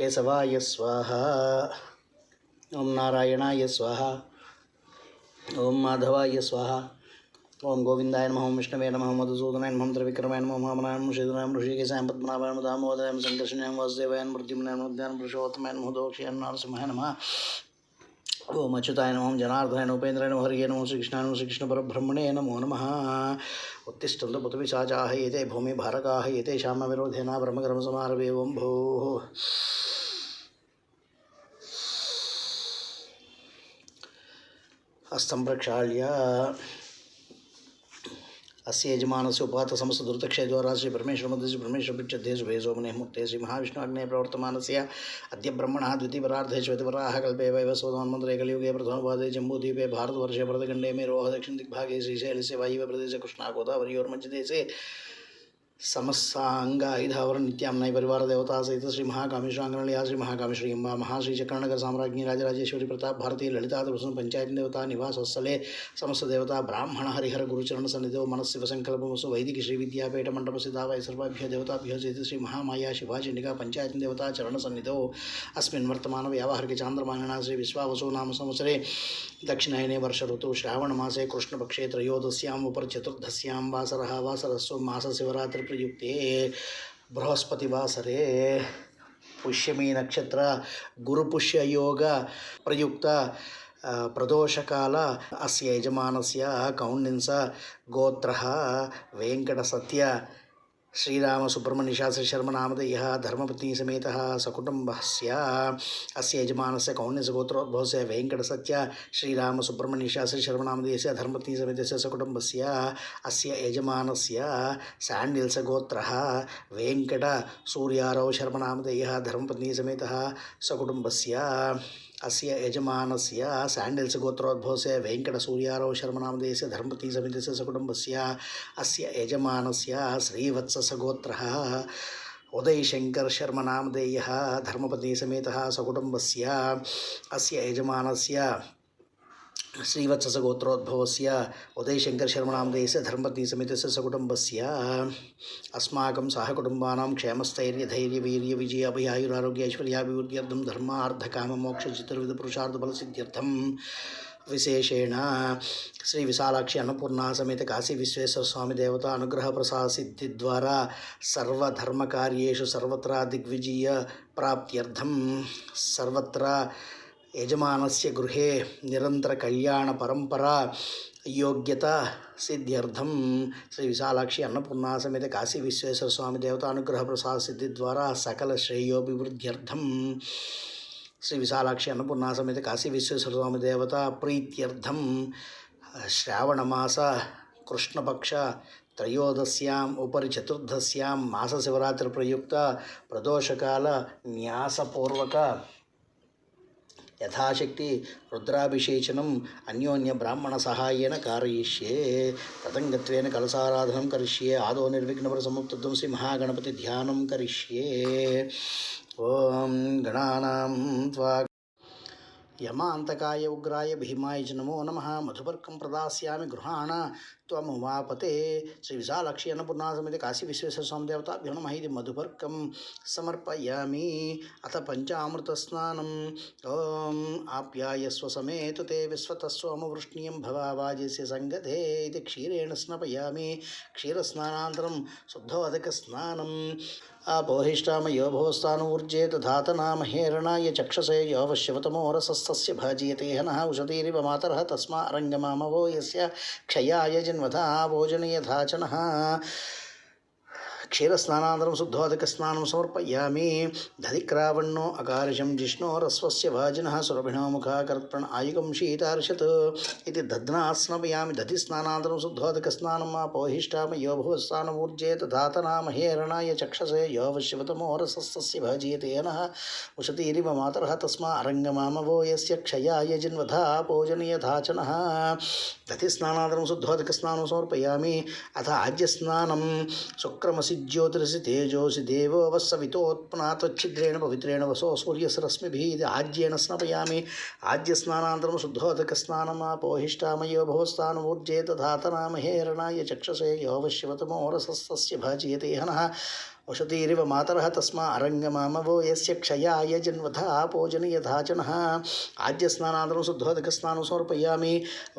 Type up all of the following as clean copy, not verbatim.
केशवाय स्वाहा। ओम नारायणाय स्वाहा। ओम माधवाय स्वाहा। ओम गोविंदाय नमः। ओम विष्णवे नमः। मधुसूदनाय नमः। त्रिविक्रमाय नमः। वामनाय नमः। श्रीधराय नमः। ऋषिकेशाय नमः। पद्मनाभाय नमः। दामोदराय नमः। संकर्षणाय वासुदेवाय नमः। प्रद्युम्नाय नमः। ध्यान पुरुषोत्तमाय नमः। दोक्षाय नमः। नरसिंहाय नमः। ओम अच्युताय नमः। जनार्दनाय नमः। उपेन्द्राय नमः। हरिये नमः। श्रीकृष्णाय नमः। श्रीकृष्णपरब्रह्मणे नमो नमः। उत्तिष्ठन्तु पृथ्वीशाचाः एते भूमिभारकाः एतेषां विरोधेन ब्रह्मकर्मसमारभे। ओं भूः हस्तं प्रक्षाल्य अस्य यजमानस्य उपात समस्त दुर्तक्षय द्वारा श्री परमेश्वर मध्य श्री परमेश्वर पिच्छते शुभे सोमने मुक्ते श्री महाविष्णु अग्ने प्रवर्तमानस्य अद्य ब्रह्मणः द्वितीयपरार्धे श्वेतवराह कल्पे वैवस्वतमन्वन्तरे कलियुगे प्रथमपादे जम्बूद्वीपे भारतवर्षे भरतखण्डे मेरोः दक्षिणदिग्भागे श्रीशैलस्य वायव्यप्रदेशे कृष्णागोदावरीयोर्मध्यदेशे समस्तांगायुधावर नित्याम्नाय परिवार देवता सहित श्री महाकामेश्वरांगणलिया श्री महाकामेश्वरी अम्बा महाश्री चक्रनगर साम्राज्ञी राजराजेश्वरी प्रताप भारती ललिता प्रसन्न पंचायत देवता निवास स्थले समस्त देवता ब्राह्मण हरिहर गुरुचरण सन्निधो मनस्सिव संकल्पमसु वैदिक श्री विद्यापीठ मंडप सिद्धा वै सर्वाभ्य देवताभ्यो सहित श्री महामाया शिवाचंडिका पंचायत देवता चरण सन्निधो अस्मिन् वर्तमान व्यावहारिक चांद्रमानिना श्री विश्वावसु नाम संवत्सरे दक्षिणायने वर्ष ऋतु श्रावण मासे कृष्णपक्षे त्रयोदश्याम उपर चतुर्दश्यां वासरः वासरस्व मास शिवरात्रि प्रयुक्ते बृहस्पतिवासरे पुष्यमी नक्षत्र गुरुपुष्य योग प्रयुक्त प्रदोषकाल अस्य यजमानस्य कौण्डिन्स गोत्रः वेङ्कटसत्य श्रीराम सुब्रह्मण्य शास्त्री शर्मा नामधेयः धर्मपत्नी समेतः सकुटुम्बस्य अस्य यजमानस्य कौण्डिन्स गोत्रोद्भवस्य वेङ्कटसत्य श्रीराम सुब्रह्मण्य शास्त्री शर्मा नामधेयस्य धर्मपत्नी समेतस्य सकुटुम्बस्य अस्य यजमानस्य सैण्डिल्स गोत्रः वेङ्कट सूर्याराव शर्मा नामधेयः धर्मपत्नी समेतः सकुटुम्बस्य अस्य यजमानस्य सैण्डिल्स गोत्रोद्भवस्य वेङ्कट सूर्याराव शर्मा नामधेयस्य धर्मपत्नी समेतस्य सकुटुम्बस्य अस्य यजमानस्य श्रीवत्सस गोत्रः उदयशंकर शर्मा नामधेयः धर्मपत्नी समेतः सकुटुम्बस्य अस्य यजमानस्य श्रीवत्सस गोत्रोद्भवस्य उदयशंकर शर्मा नामधेयस्य धर्मपत्नी समेतस्य सकुटुम्बस्य अस्माकं सहकुटुम्बानां क्षेमस्थैर्यधैर्यवीर्य विजय अभयायुरारोग्य ऐश्वर्याभिवृद्ध्यर्थं धर्मार्थकाममोक्ष चतुर्विध पुरुषार्थफलसिद्ध्यर्थं विशेषेण श्री विशालाक्षी अन्नपूर्णा समेत काशी विश्वेश्वर स्वामी देवता अनुग्रह प्रसाद सिद्धि द्वारा सर्वधर्मकार्येषु सर्वत्र दिग्विजय प्राप्त्यर्थं सर्वत्र यजमानस्य गृहे निरंतर कल्याण परंपरा योग्यता सिद्ध्यर्थं श्री विशालाक्षी अन्नपूर्णा समेत काशी विश्वेश्वर स्वामी देवता अनुग्रह प्रसाद सिद्धि द्वारा सकल श्रेयोभिवृद्ध्यर्थं श्री विशालाक्षी अन्नपूर्णा समेत काशी विश्वेश्वर स्वामी देवता प्रीत्यर्थं श्रावण मास कृष्णपक्ष त्रयोदश्याम उपरि चतुर्दश्यां मास शिवरात्रि प्रयुक्त प्रदोषकाल न्यासपूर्वक यथाशक्ति रुद्राभिषेचनम् अन्योन्य ब्राह्मण सहायेन कारयिष्ये तदंगत्वेन कलसाराधनं करिष्ये आदौ निर्विघ्नप्रसमुक्तत्वं श्री महागणपति ध्यानं करिष्ये। ओम गणानां त्वा यमान्तकाय उग्राय भीमाय च नमो नमः। मधुपर्कं प्रदास्यामि गृहाण त्वम् उमापते श्री विशालाक्षी अन्नपूर्णा समेत काशी विश्वेश्वर स्वामी देवताभ्यो नमः इति मधुपर्कं समर्पयामि। अथ पंचामृतस्नानम् ओम आप्यायस्व समेत ते विश्वतस्वमवृष्णीयं भवावाजस्य संगते इति क्षीरेण स्नापयामि। क्षीरस्नानान्तरं शुद्धोदकस्नानम् आपोहिष्टामयो भवस्तानूर्जेत धातनामहेरणाय चक्षसे योऽवश्यवतमो रसस्तस्य भाजीयते हनः उषतीरिव मातरः तस्मा अरङ्गमामवो यस्य क्षयाय जिन्वथा भोजनयथाचनः। क्षीरस्नानान्तरं शुद्धोदकस्नानं समर्पयामि। दधिक्रावण्णो अकार्षं जिष्णोरस्वस्य भाजिनः सुरभिणो मुखाकर्पण आयुगं शीतार्षत् इति दध्ना स्नापयामि। दधिस्नानान्तरं शुद्धोदकस्नानम् आपोहिष्टामयो भुवस्तानमूर्जेत धातनामहेरणाय चक्षसे योऽवश्यवतमो रसस्तस्य भाजीयते नः उशतीरिव मातरः तस्मा अरङ्गमामवो यस्य क्षयाय जिन्वथा भोजनयथाचनः। दधिस्नानान्तरं शुद्धोदकस्नानं समर्पयामि। अथ आज्यस्नानं शुक्रमसि ज्योतिरसि तेजोसि देवो वस्सवितोत्पन्नात्वच्छिद्रेण पवित्रेण वसो सूर्यस्य रश्मिभिः आज्येन स्नापयामि। आज्यस्नानान्तरं शुद्धोदकस्नानम् आपोहिष्टामयो भवस्तानमूर्जेत धातनामहेरणाय चक्षसे योऽवश्यवतमो रसस्तस्य भाजीयते हनः वसतीरिव मातरः तस्मा अरङ्गमामवो यस्य क्षयाय जन्मथा पूजनीयथा च नः आद्यस्नानान्तरं शुद्धोदकस्नानं समर्पयामि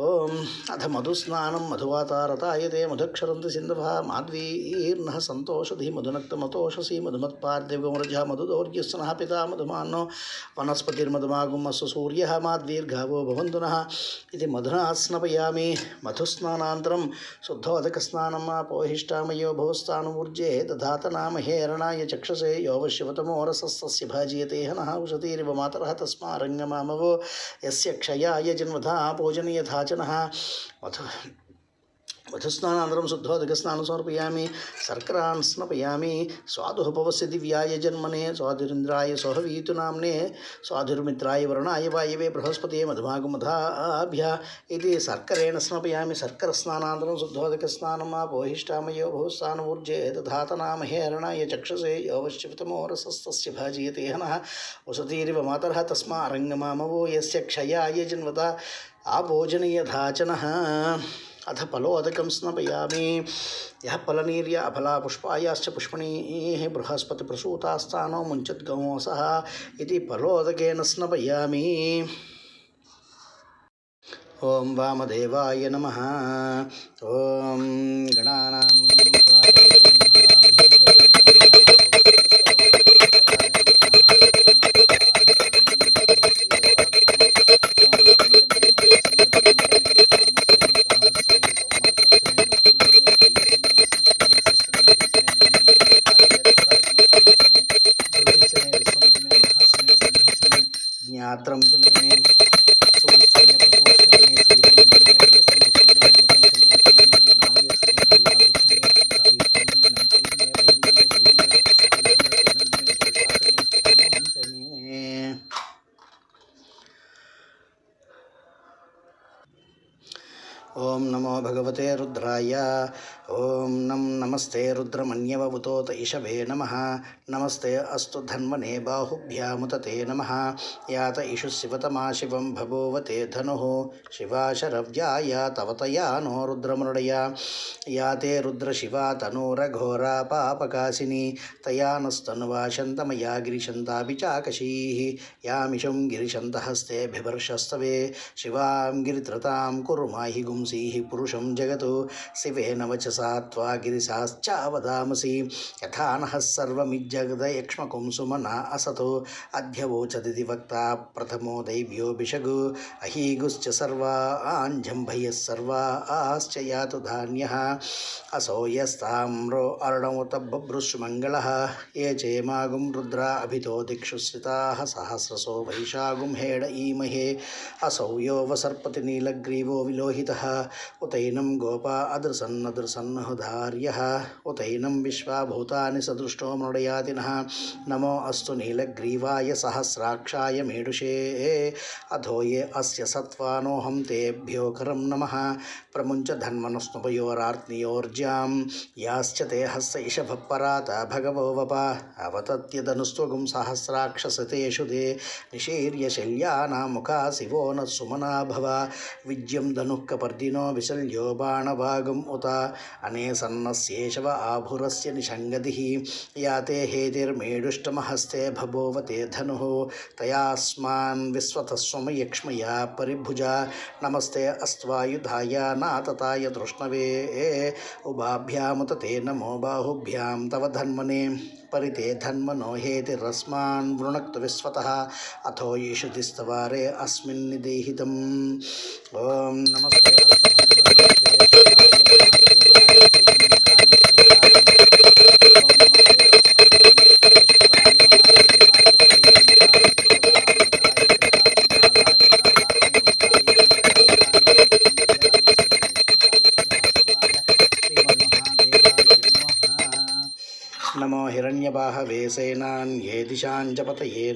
ॐ अथ मधुस्नानं मधुवातारतायते मधुक्षरन्ति सिन्धवः माध्वीर्नः सन्तोषधिः मधुनक्तमतोषसी मधुमत्पार्थिवगमरजः मधुदौर्यस्नः पिता मधुमानो वनस्पतिर्मधुमागुमस्व सूर्यः माध्वीर्गावो भवन्तु नः इति मधुना स्नपयामि मधुस्नानान्तरं शुद्धोदकस्नानं पोहिष्ठामयो भवस्तानुर्जे दधातनामहे अरणाय चक्षसे योवशिवतमो रसस्तस्य भाजीयते हनः उषतीरिव मातरः तस्मा रङ्गमामवो यस्य क्षयाय जन्मथा पूजनीयथा च नः मधुस्नानान्तरं शुद्धोदकस्नानं समर्पयामि शर्करान् स्नपयामि स्वादुपवस्य दिव्याय जन्मने स्वाधुरिन्द्राय सोहवीतु नाम्ने स्वाधुर्मित्राय वरुणाय वायवे बृहस्पते मधुमागुमधाभ्य इति शर्करेण स्नपयामि शर्करस्नानान्तरं शुद्धोदकस्नानं पोहिष्ठामयो भूस्तानूर्जे दधातनामहे अरणाय चक्षसे योवश्चितमो रसस्तस्य भाजीयते हनः वसतीरिव मातरः तस्मा रङ्गमामवो यस्य क्षयाय जन्मता आभोजनीयथा च नः अथ फलोदकं स्नपयामि यः फलनीर्य अफला पुष्पायाश्च पुष्पणीः बृहस्पतिप्रसूतास्तानो मुञ्चद्गंसः इति फलोदकेन स्नपयामि ॐ वामदेवाय नमः ॐ गणानां ज्ञात्रं च मे सोच मे प्रकोष्ठ मे सीरं च मे वयस्सं मुखं च मे मुखं च मे यत्नं च मे नामयस्य मे जिह्वादुष मे गायित्वं च मे नंचं च मे भयं च मे जयं च मे सुखं च मे तेनं च मे सोषा च मे सुखं च मे ओम नमो भगवते रुद्राय ओम नमस्ते रुद्रमन्यवभूतोत ईशवे नमः नमस्ते अस्तु धन्वने बाहुभ्यामुत ते नमः यात ईशु शिवतमा शिवं भभूवते धनुः शिवा शरव्याय तवतया नो रुद्रमृडया याते रुद्रशिवा तनूरघोरा पापकाशिनी तया नस्तनुवा शन्तमया गिरिशन्ताभिचाकशीः यामिषं गिरिशन्तहस्ते बिभर्षस्तवे शिवां गिरित्रतां कुर्माहि गुंसीः पुरुषं जगतो शिवेन वचसा त्वा गिरिशाश्चावदामसि यथा नः सर्वमिज्जगदयक्ष्मकुं सुमना असतो अध्यवोचदिति वक्ता प्रथमो दैव्यो भिषगो अहीगुश्च सर्वाञ्जम्भयः सर्वाश्च यातु धान्यः असो यस्ताम्रो अर्णवत बभ्रुष्मङ्गलः ये चेमागुं रुद्रा अभितो दिक्षु श्रिताः सहस्रसो वैशागुं हेड ईमहे असौ यो वसर्पति नीलग्रीवो विलोहितः उतैनं गोपा अदृसन्नदृसन्नहुधार्यः उतैनं विश्वाभूतानि सदृष्टो मृडयातिनः नमो अस्तु नीलग्रीवाय सहस्राक्षाय मेडुषे अधो ये अस्य सत्त्वानोऽहं तेभ्यो करं नमः प्रमुञ्च धन्वनस्नुपयोरार्त्नियोर्जां याश्च ते हस्त इषभपरात भगवो वपा अवतत्यदनुस्त्वगुं सहस्राक्षसतेषु ते निशीर्य शल्यानां मुखा शिवो न सुमना भव विज्यं धनुः कपर्दिनो विशल्यो बाणभागम् उत अनेसन्नस्येषव आभुरस्य निषङ्गतिः याते हेतिर्मेडुष्टमहस्ते भभोवते धनुः तयास्मान् विश्वतस्वमयक्ष्मया परिभुजा नमस्ते अस्त्वायुधाय नातताय तृष्णवे उभाभ्यामुत ते नमो बाहुभ्यां तव धन्वने परिते धन्वनो हेतिरस्मान् वृणक्तु विश्वतः अथो येषुतिस्तवारे अस्मिन् निदेहितम् ॐ नमस्ते नमो हिरण्यबाहवे सेनान्ये दिशां च पतये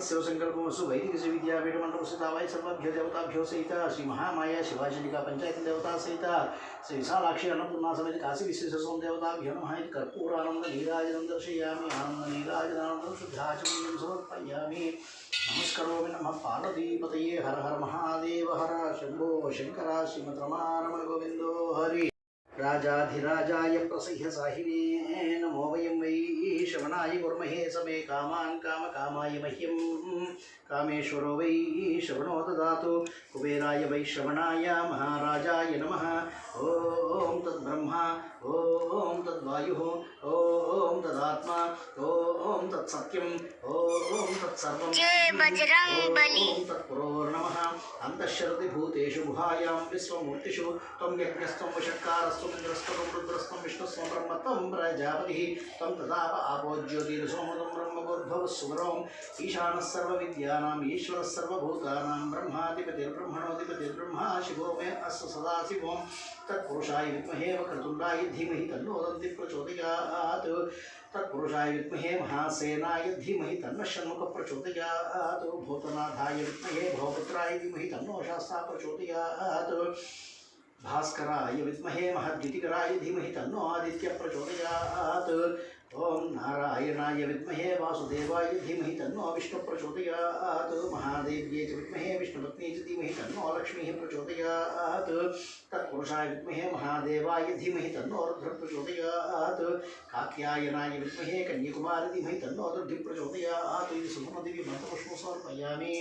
नमस्ते संकल्पमस्तु वैदिक विद्यापीठ मंडल सिद्धावाय सर्वाभ्यो देवताभ्यो सहित श्री महामाया शिवाचंडिका पंचायत देवता सहित श्री विशालाक्षी अन्नपूर्णा समेत काशी विश्वेश्वर देवताभ्यो नमः कर्पूरानंद नीराजनं दर्शयामि आनंद नीराजनानंदं शुद्धाचमनीयं समर्पयामि नमस्करोमि नमः पार्वतीपतये हर हर महादेव हर शंभो शंकर श्रीमद्रमारमण गोविंदो हरि राजाधिराजाय प्रसह्य साहिने नमो वयं वै श्रवणाय कुर्महे समे कामान् कामकामाय मह्यं कामेश्वरो वै श्रवणो ददातु कुबेराय वै श्रवणाय महाराजाय नमः ॐ तद्ब्रह्मा ॐ तद्वायुः ॐ तदात्मा ॐ तत्सत्यम् ॐ तत्सर्वं जय बजरंगबली ॐ तत्पुरोर्नमः अन्तःशरति भूतेषु गुहायां विश्वमूर्तिषु त्वं यज्ञस्त्वं वषट्कारस्त्वं इन्द्रस्त्वं रुद्रस्त्वं विष्णुस्त्वं ब्रह्मत्वं प्रजापतिः त्वं तदाप आपो ज्योतिर्सोमदं ब्रह्मभूर्भुवः सुवरोम् ईशानः सर्वविद्यानां ईश्वरः सर्वभूतानां ब्रह्माधिपतिर्ब्रह्मणोऽधिपतिर्ब्रह्मा शिवो मे अस्य सदाशिवों तत्पुरुषाय विद्महे वक्रतुण्डाय धीमहि तन्नो दन्ति प्रचोदयात् तत्पुरुषाय विद्महे महासेनाय धीमहि तन्नः षण्मुखः प्रचोदयात् भूतनाथाय विद्महे भवपुत्राय धीमहि तन्नो शास्ता प्रचोदयात् भास्कराय विद्महे महद्युतिकराय धीमहि तन्नो आदित्यः प्रचोदयात् ओम नारायणाय विद्महे वासुदेवाय धीमहि तन्नो विष्णु प्रचोदयात् महादेव्यै च विद्महे विष्णुपत्न्यै च धीमहि तन्नो लक्ष्मीः प्रचोदयात् तत्पुरुषाय विद्महे महादेवाय धीमहि तन्नो रुद्रः प्रचोदयात् कात्यायनाय विद्महे कन्याकुमारी धीमहि तन्नो दुर्गिः प्रचोदयात् इति सुमनदिव्यमन्त्रपुष्पं समर्पयामि।